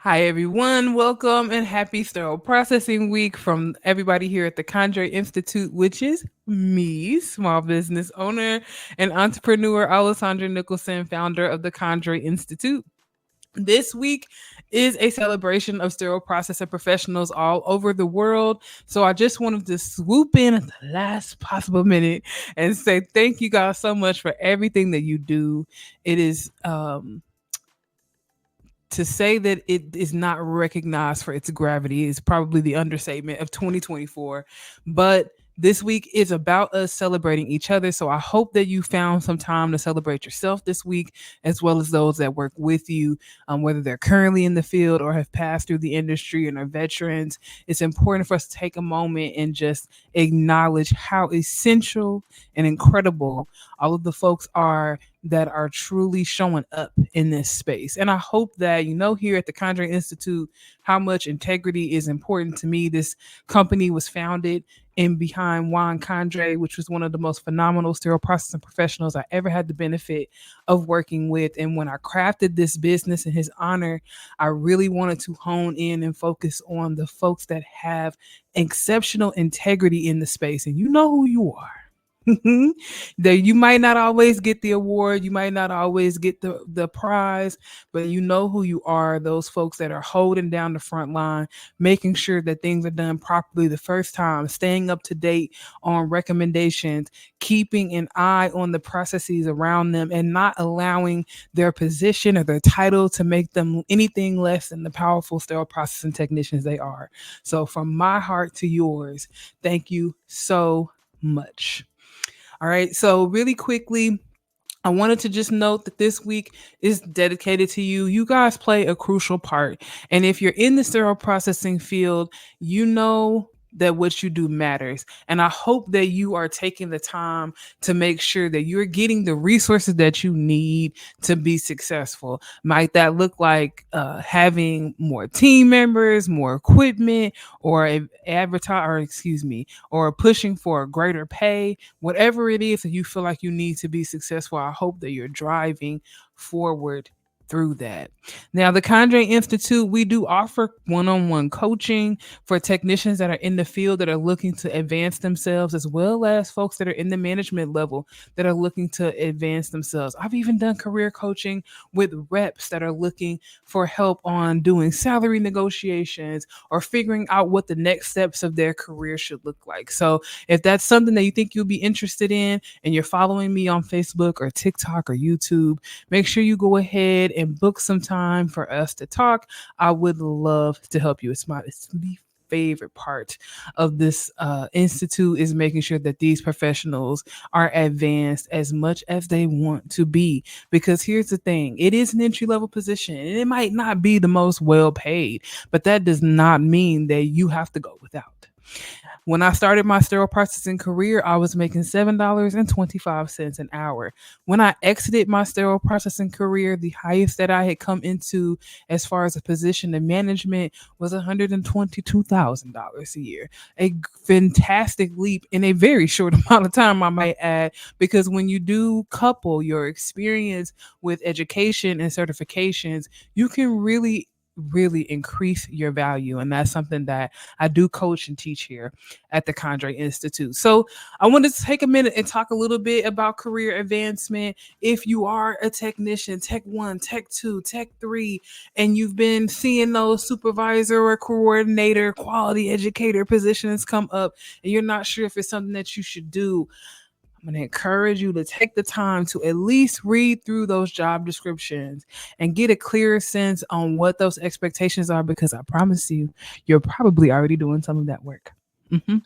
Hi, everyone. Welcome and happy Sterile Processing Week from everybody here at the Candray Institute, which is me, small business owner and entrepreneur Alessandra Nicholson, founder of the Candray Institute. This week is a celebration of sterile processing professionals all over the world. So I just wanted to swoop in at the last possible minute and say thank you guys so much for everything that you do. It is to say that it is not recognized for its gravity is probably the understatement of 2024. But this week is about us celebrating each other. So I hope that you found some time to celebrate yourself this week, as well as those that work with you, whether they're currently in the field or have passed through the industry and are veterans. It's important for us to take a moment and just acknowledge how essential and incredible all of the folks are that are truly showing up in this space. And I hope that you know here at the Candray Institute how much integrity is important to me. This company was founded in behind Juan Candray, which was one of the most phenomenal sterile processing professionals I ever had the benefit of working with. And when I crafted this business in his honor, I really wanted to hone in and focus on the folks that have exceptional integrity in the space. And you know who you are. That you might not always get the award, you might not always get the prize, but you know who you are. Those folks that are holding down the front line, making sure that things are done properly the first time, staying up to date on recommendations, keeping an eye on the processes around them, and not allowing their position or their title to make them anything less than the powerful sterile processing technicians they are. So, from my heart to yours, thank you so much. All right. So, really quickly, I wanted to just note that this week is dedicated to you. You guys play a crucial part. And if you're in the sterile processing field, you know that what you do matters. And I hope that you are taking the time to make sure that you're getting the resources that you need to be successful. Might that look like having more team members, more equipment, or advertise, or excuse me, or pushing for a greater pay? Whatever it is that you feel like you need to be successful, I hope that you're driving forward through that. Now, the Candray Institute, we do offer one-on-one coaching for technicians that are in the field that are looking to advance themselves, as well as folks that are in the management level that are looking to advance themselves. I've even done career coaching with reps that are looking for help on doing salary negotiations or figuring out what the next steps of their career should look like. So if that's something that you think you'll be interested in and you're following me on Facebook or TikTok or YouTube, make sure you go ahead and book some time for us to talk. I would love to help you. It's the favorite part of this institute is making sure that these professionals are advanced as much as they want to be. Because here's the thing, it is an entry level position and it might not be the most well paid, but that does not mean that you have to go without. When I started my sterile processing career, I was making $7.25 an hour. When I exited my sterile processing career, the highest that I had come into as far as a position in management was $122,000 a year. A fantastic leap in a very short amount of time, I might add, because when you do couple your experience with education and certifications, you can really increase your value. And that's something that I do coach and teach here at the Candray Institute. So I wanted to take a minute and talk a little bit about career advancement. If you are a technician, Tech 1, Tech 2, Tech 3, and you've been seeing those supervisor or coordinator, quality educator positions come up, and you're not sure if it's something that you should do, I'm going to encourage you to take the time to at least read through those job descriptions and get a clearer sense on what those expectations are, because I promise you, you're probably already doing some of that work. Mhm.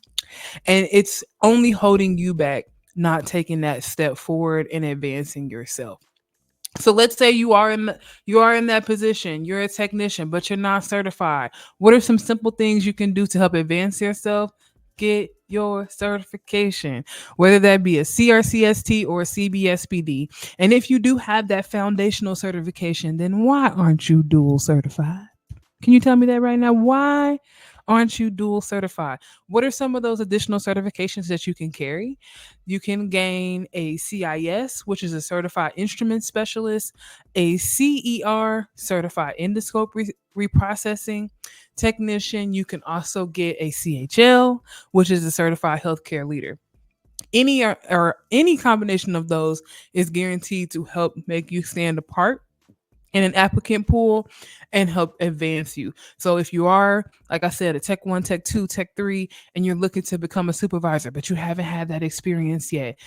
And it's only holding you back, not taking that step forward and advancing yourself. So let's say you are in that position, you're a technician, but you're not certified. What are some simple things you can do to help advance yourself? Get your certification, whether that be a CRCST or a CBSPD. And if you do have that foundational certification, then why aren't you dual certified? Can you tell me that right now? Why aren't you dual certified? What are some of those additional certifications that you can carry? You can gain a CIS, which is a certified instrument specialist, a CER, certified endoscope reprocessing technician. You can also get a CHL, which is a certified healthcare leader. Or any combination of those is guaranteed to help make you stand apart in an applicant pool and help advance you. So if you are, like I said, a Tech 1, Tech 2, Tech 3, and you're looking to become a supervisor, but you haven't had that experience yet,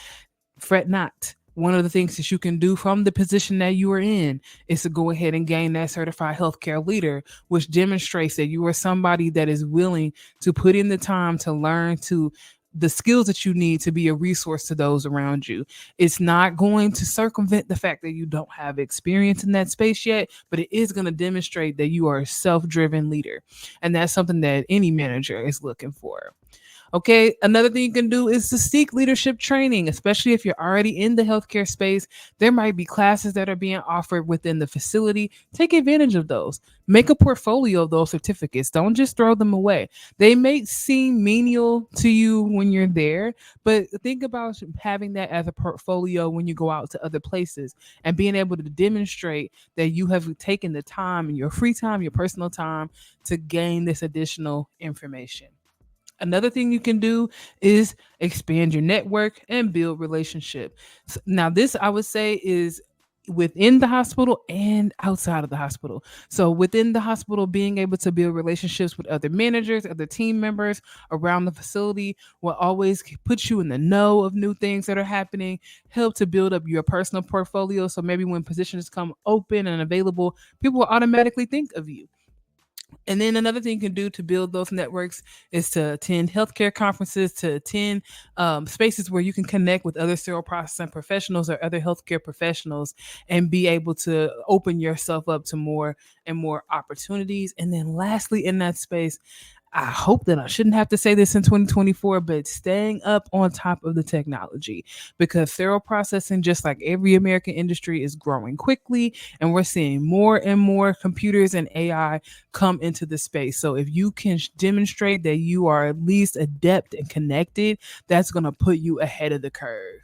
fret not. One of the things that you can do from the position that you are in is to go ahead and gain that certified healthcare leader, which demonstrates that you are somebody that is willing to put in the time to learn to the skills that you need to be a resource to those around you. It's not going to circumvent the fact that you don't have experience in that space yet, but it is going to demonstrate that you are a self-driven leader. And that's something that any manager is looking for. Okay, another thing you can do is to seek leadership training, especially if you're already in the healthcare space. There might be classes that are being offered within the facility. Take advantage of those. Make a portfolio of those certificates. Don't just throw them away. They may seem menial to you when you're there, but think about having that as a portfolio when you go out to other places and being able to demonstrate that you have taken the time in your free time, your personal time, to gain this additional information. Another thing you can do is expand your network and build relationship. Now, this I would say is within the hospital and outside of the hospital. So within the hospital, being able to build relationships with other managers, other team members around the facility will always put you in the know of new things that are happening, help to build up your personal portfolio. So maybe when positions come open and available, people will automatically think of you. And then another thing you can do to build those networks is to attend healthcare conferences, to attend spaces where you can connect with other sterile processing professionals or other healthcare professionals and be able to open yourself up to more and more opportunities. And then lastly, in that space, I hope that I shouldn't have to say this in 2024, but staying up on top of the technology, because sterile processing, just like every American industry, is growing quickly, and we're seeing more and more computers and AI come into the space. So if you can demonstrate that you are at least adept and connected, that's going to put you ahead of the curve.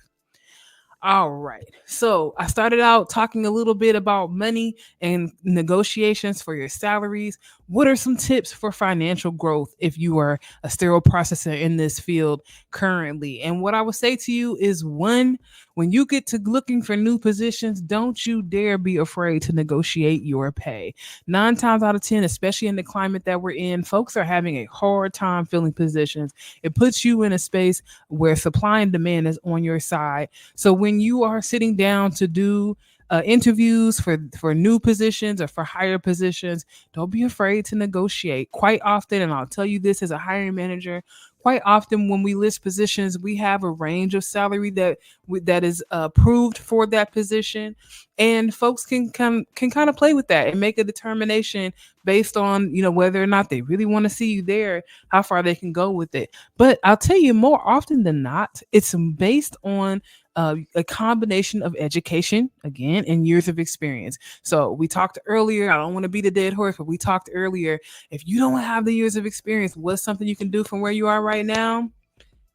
All right. So I started out talking a little bit about money and negotiations for your salaries. What are some tips for financial growth if you are a sterile processor in this field currently? And what I would say to you is, one, when you get to looking for new positions, don't you dare be afraid to negotiate your pay. 9 times out of 10, especially in the climate that we're in, folks are having a hard time filling positions. It puts you in a space where supply and demand is on your side. So when you are sitting down to do interviews for new positions or for higher positions, don't be afraid to negotiate. Quite often, and I'll tell you this as a hiring manager, quite often when we list positions, we have a range of salary that is approved for that position, and folks can kind of play with that and make a determination based on whether or not they really want to see you there, how far they can go with it. But I'll tell you, more often than not, it's based on a combination of education, again, and years of experience. So we talked earlier, I don't want to beat a dead horse, but we talked earlier, if you don't have the years of experience, what's something you can do from where you are right now?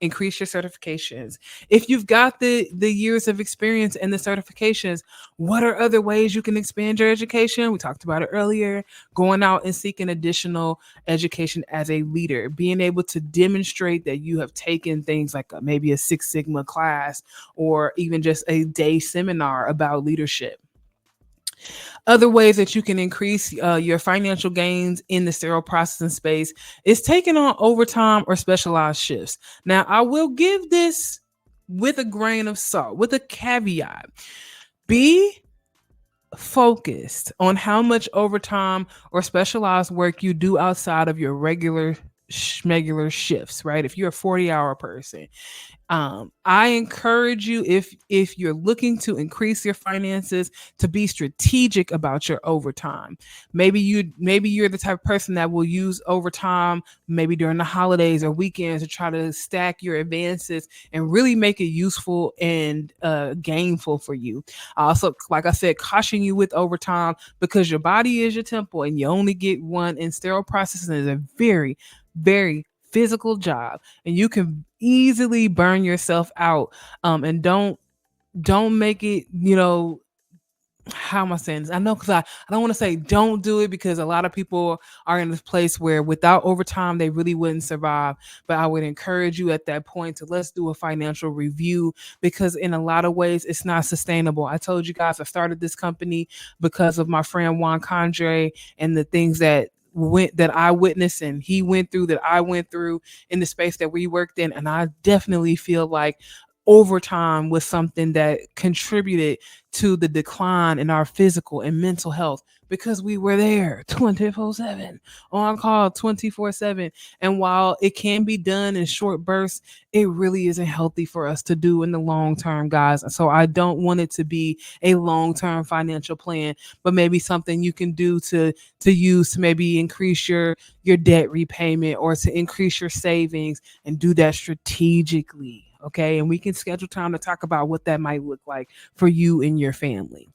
Increase your certifications. If you've got the years of experience and the certifications, what are other ways you can expand your education? We talked about it earlier. Going out and seeking additional education as a leader, being able to demonstrate that you have taken things like maybe a Six Sigma class or even just a day seminar about leadership. Other ways that you can increase your financial gains in the sterile processing space is taking on overtime or specialized shifts. Now, I will give this with a grain of salt, with a caveat. Be focused on how much overtime or specialized work you do outside of your regular shifts, right? If you're a 40-hour person, I encourage you, if you're looking to increase your finances, to be strategic about your overtime. Maybe you're the type of person that will use overtime maybe during the holidays or weekends to try to stack your advances and really make it useful and gainful for you. I also, like I said, caution you with overtime because your body is your temple and you only get one, and sterile processing is a very, very physical job, and you can easily burn yourself out. And don't make it, how am I saying this? I know, because I don't want to say don't do it, because a lot of people are in this place where without overtime they really wouldn't survive. But I would encourage you at that point to, let's do a financial review, because in a lot of ways it's not sustainable. I told you guys I started this company because of my friend Juan Candray and the things that I witnessed and he went through, that I went through in the space that we worked in. And I definitely feel like overtime was something that contributed to the decline in our physical and mental health, because we were there 24/7, on call 24/7. And while it can be done in short bursts, it really isn't healthy for us to do in the long term, guys. So I don't want it to be a long term financial plan, but maybe something you can do to use to maybe increase your debt repayment, or to increase your savings, and do that strategically. Okay. And we can schedule time to talk about what that might look like for you and your family.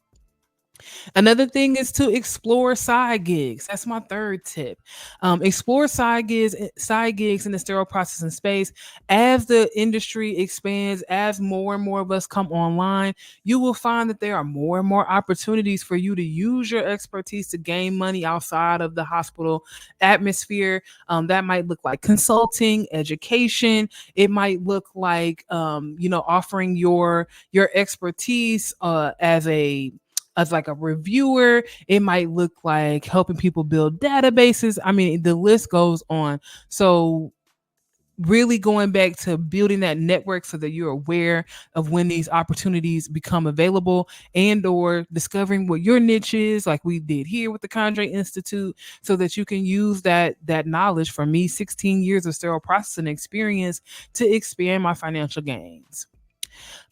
Another thing is to explore side gigs. That's my third tip. Explore side gigs in the sterile processing space. As the industry expands, as more and more of us come online, you will find that there are more and more opportunities for you to use your expertise to gain money outside of the hospital atmosphere. That might look like consulting, education. It might look like, offering your expertise as like a reviewer. It might look like helping people build databases. I mean, the list goes on. So really going back to building that network so that you're aware of when these opportunities become available, and or discovering what your niche is, like we did here with the Candray Institute, so that you can use that knowledge from me, 16 years of sterile processing experience, to expand my financial gains.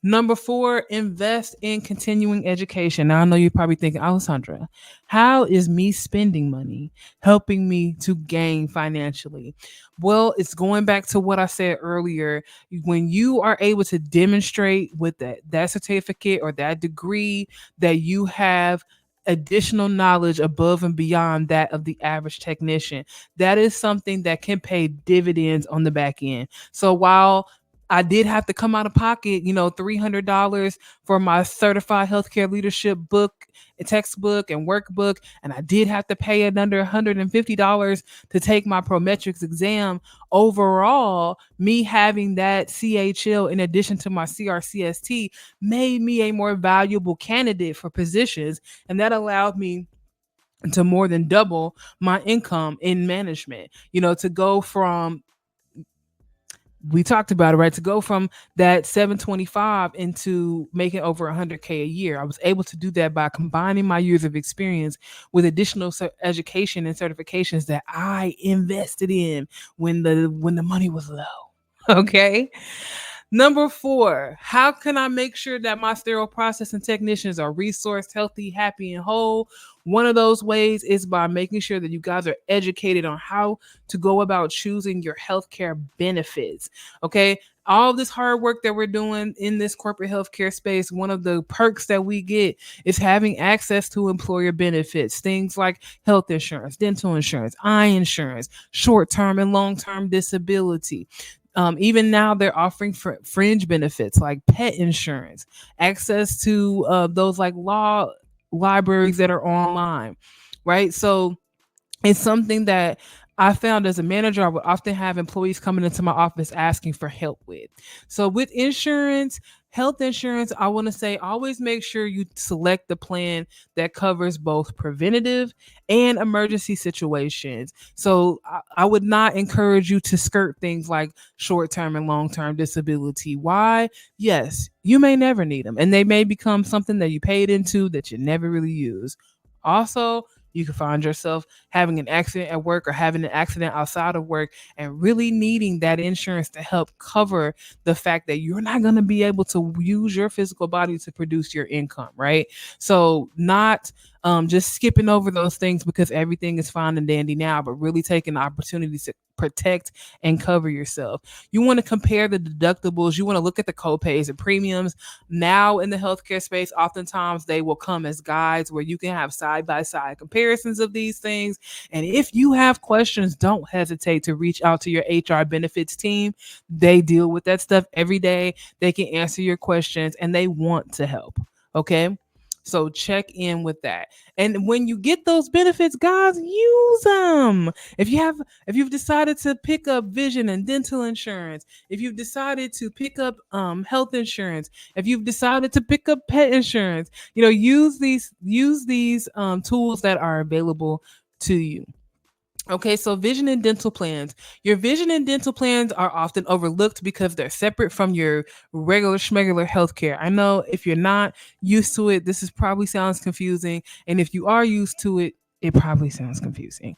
Number four, invest in continuing education. Now, I know you're probably thinking, Alessandra, how is me spending money helping me to gain financially? Well, it's going back to what I said earlier. When you are able to demonstrate with that certificate or that degree that you have additional knowledge above and beyond that of the average technician, that is something that can pay dividends on the back end. So while I did have to come out of pocket, $300 for my certified healthcare leadership book, textbook, and workbook. And I did have to pay another $150 to take my Prometrics exam. Overall, me having that CHL in addition to my CRCST made me a more valuable candidate for positions. And that allowed me to more than double my income in management, to go from, we talked about it, right? To go from that 725 into making over 100K a year. I was able to do that by combining my years of experience with additional education and certifications that I invested in when the money was low. Okay. Number four, how can I make sure that my sterile processing technicians are resourced, healthy, happy, and whole? One of those ways is by making sure that you guys are educated on how to go about choosing your healthcare benefits. Okay. All this hard work that we're doing in this corporate healthcare space, one of the perks that we get is having access to employer benefits, things like health insurance, dental insurance, eye insurance, short term and long term disability. Even now, they're offering fringe benefits like pet insurance, access to those like law libraries that are online, right? So it's something that I found as a manager, I would often have employees coming into my office asking for help with. So with insurance, health insurance, I want to say always make sure you select the plan that covers both preventative and emergency situations. So I would not encourage you to skirt things like short-term and long-term disability. Why? Yes, you may never need them, and they may become something that you paid into that you never really use. Also, You can find yourself having an accident at work or having an accident outside of work and really needing that insurance to help cover the fact that you're not going to be able to use your physical body to produce your income, right? So, not just skipping over those things because everything is fine and dandy now, but really taking the opportunity to protect and cover yourself. You want to compare the deductibles. You want to look at the copays and premiums. Now in the healthcare space, oftentimes they will come as guides where you can have side by side comparisons of these things. And if you have questions, don't hesitate to reach out to your HR benefits team. They deal with that stuff every day. They can answer your questions and they want to help. Okay. So check in with that. And when you get those benefits, guys, use them. If you've decided to pick up vision and dental insurance, if you've decided to pick up health insurance, if you've decided to pick up pet insurance, use these tools that are available to you. Okay, so vision and dental plans. Your vision and dental plans are often overlooked because they're separate from your regular schmegular healthcare. I know if you're not used to it, this is probably sounds confusing. And if you are used to it probably sounds confusing.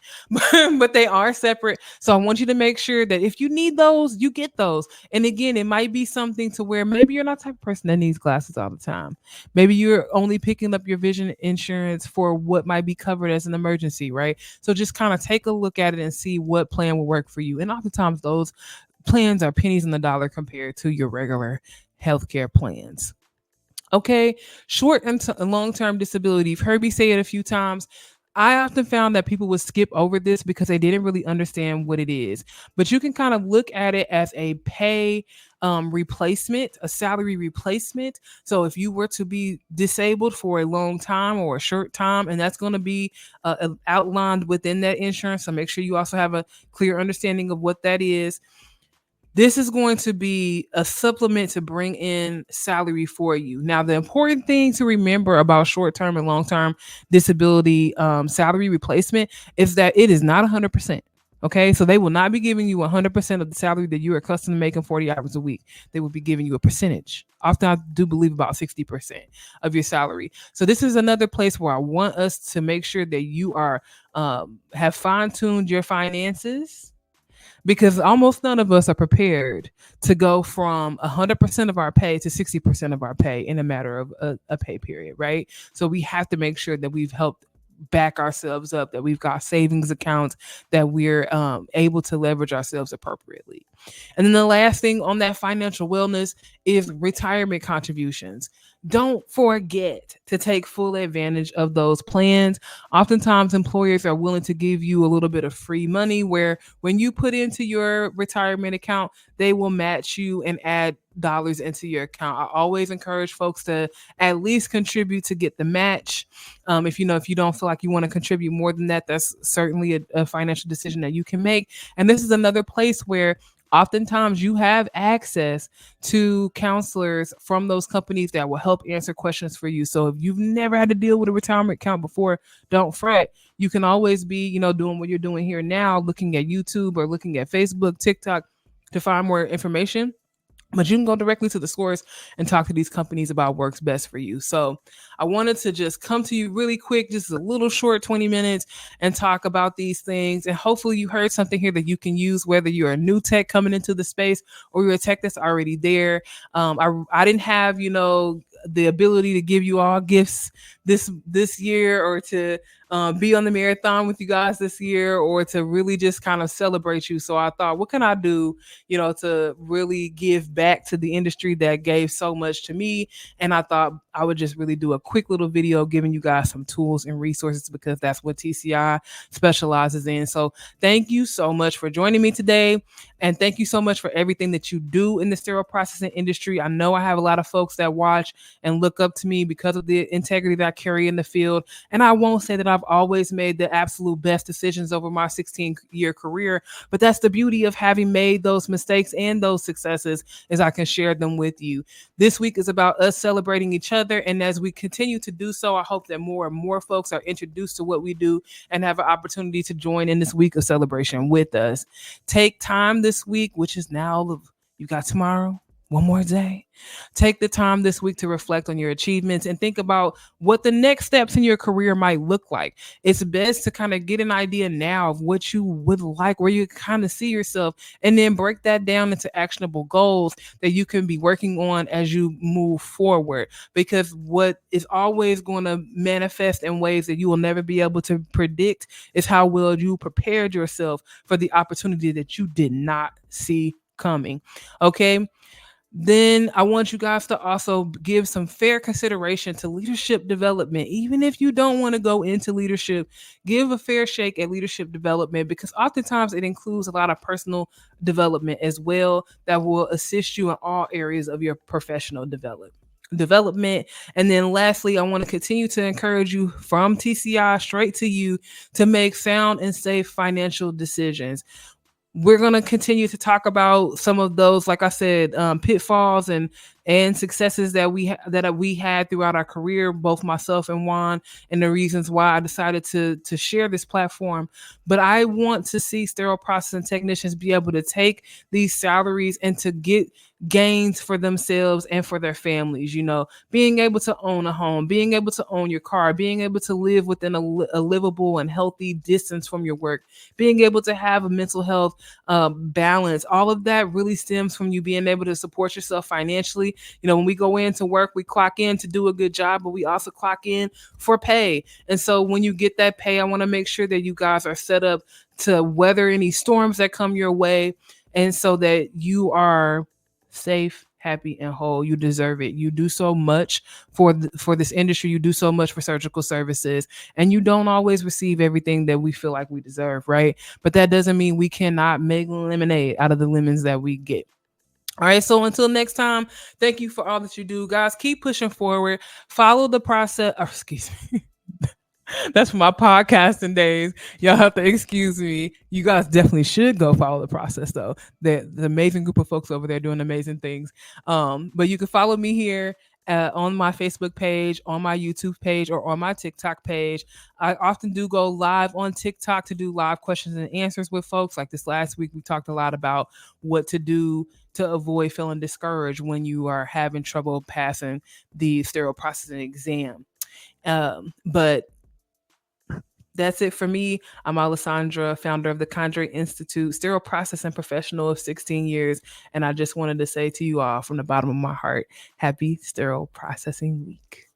But they are separate. So I want you to make sure that if you need those, you get those. And again, it might be something to where maybe you're not the type of person that needs glasses all the time. Maybe you're only picking up your vision insurance for what might be covered as an emergency, right? So just kind of take a look at it and see what plan will work for you. And oftentimes those plans are pennies on the dollar compared to your regular healthcare plans. Okay, short and long term disability. You've heard me say it a few times. I often found that people would skip over this because they didn't really understand what it is. But you can kind of look at it as a pay replacement, a salary replacement. So if you were to be disabled for a long time or a short time, and that's going to be outlined within that insurance. So make sure you also have a clear understanding of what that is. This is going to be a supplement to bring in salary for you. Now, the important thing to remember about short term and long term disability salary replacement is that it is not 100%. Okay, so they will not be giving you 100% of the salary that you are accustomed to making 40 hours a week. They will be giving you a percentage. Often, I do believe about 60% of your salary. So this is another place where I want us to make sure that you are have fine tuned your finances, because almost none of us are prepared to go from 100% of our pay to 60% of our pay in a matter of a pay period, right? So we have to make sure that we've helped back ourselves up, that we've got savings accounts, that we're able to leverage ourselves appropriately. And then the last thing on that financial wellness is retirement contributions. Don't forget to take full advantage of those plans. Oftentimes, employers are willing to give you a little bit of free money where when you put into your retirement account, they will match you and add dollars into your account. I always encourage folks to at least contribute to get the match. If you don't feel like you want to contribute more than that, that's certainly a financial decision that you can make. And this is another place where oftentimes you have access to counselors from those companies that will help answer questions for you. So if you've never had to deal with a retirement account before, don't fret. You can always be, doing what you're doing here now, looking at YouTube or looking at Facebook, TikTok to find more information. But you can go directly to the source and talk to these companies about what's best for you. So I wanted to just come to you really quick, just a little short 20 minutes, and talk about these things. And hopefully you heard something here that you can use, whether you're a new tech coming into the space or you're a tech that's already there. I didn't have, the ability to give you all gifts this year, or to be on the marathon with you guys this year, or to really just kind of celebrate you. So I thought, what can I do, to really give back to the industry that gave so much to me? And I thought I would just really do a quick little video giving you guys some tools and resources, because that's what TCI specializes in. So thank you so much for joining me today. And thank you so much for everything that you do in the sterile processing industry. I know I have a lot of folks that watch and look up to me because of the integrity that I carry in the field. And I won't say that I've always made the absolute best decisions over my 16-year career, but that's the beauty of having made those mistakes and those successes, is I can share them with you. This week is about us celebrating each other. And as we continue to do so, I hope that more and more folks are introduced to what we do and have an opportunity to join in this week of celebration with us. Take time this week, which is now, you got tomorrow, One more day. Take the time this week to reflect on your achievements and think about what the next steps in your career might look like. It's best to kind of get an idea now of what you would like, where you kind of see yourself, and then break that down into actionable goals that you can be working on as you move forward. Because what is always going to manifest in ways that you will never be able to predict is how well you prepared yourself for the opportunity that you did not see coming. Okay. Then I want you guys to also give some fair consideration to leadership development. Even if you don't want to go into leadership, give a fair shake at leadership development because oftentimes it includes a lot of personal development as well that will assist you in all areas of your professional development. And then lastly, I want to continue to encourage you from TCI straight to you to make sound and safe financial decisions. We're going to continue to talk about some of those, like I said, pitfalls and successes that we had throughout our career, both myself and Juan, and the reasons why I decided to share this platform. But I want to see sterile processing technicians be able to take these salaries and to get gains for themselves and for their families. You know, being able to own a home, being able to own your car, being able to live within a livable and healthy distance from your work, being able to have a mental health balance. All of that really stems from you being able to support yourself financially. You know, when we go into work, we clock in to do a good job, but we also clock in for pay. And so when you get that pay, I want to make sure that you guys are set up to weather any storms that come your way, and so that you are safe, happy, and whole. You deserve it. You do so much for this industry. You do so much for surgical services, and you don't always receive everything that we feel like we deserve, right? But that doesn't mean we cannot make lemonade out of the lemons that we get. All right, so until next time, thank you for all that you do, guys. Keep pushing forward. Follow the process. Or excuse me. That's for my podcasting days. Y'all have to excuse me. You guys definitely should go follow the process though. The amazing group of folks over there doing amazing things. But you can follow me here on my Facebook page, on my YouTube page, or on my TikTok page. I often do go live on TikTok to do live questions and answers with folks. Like this last week, we talked a lot about what to do to avoid feeling discouraged when you are having trouble passing the sterile processing exam. But that's it for me. I'm Alessandra, founder of the Candray Institute, sterile processing professional of 16 years. And I just wanted to say to you all from the bottom of my heart, happy sterile processing week.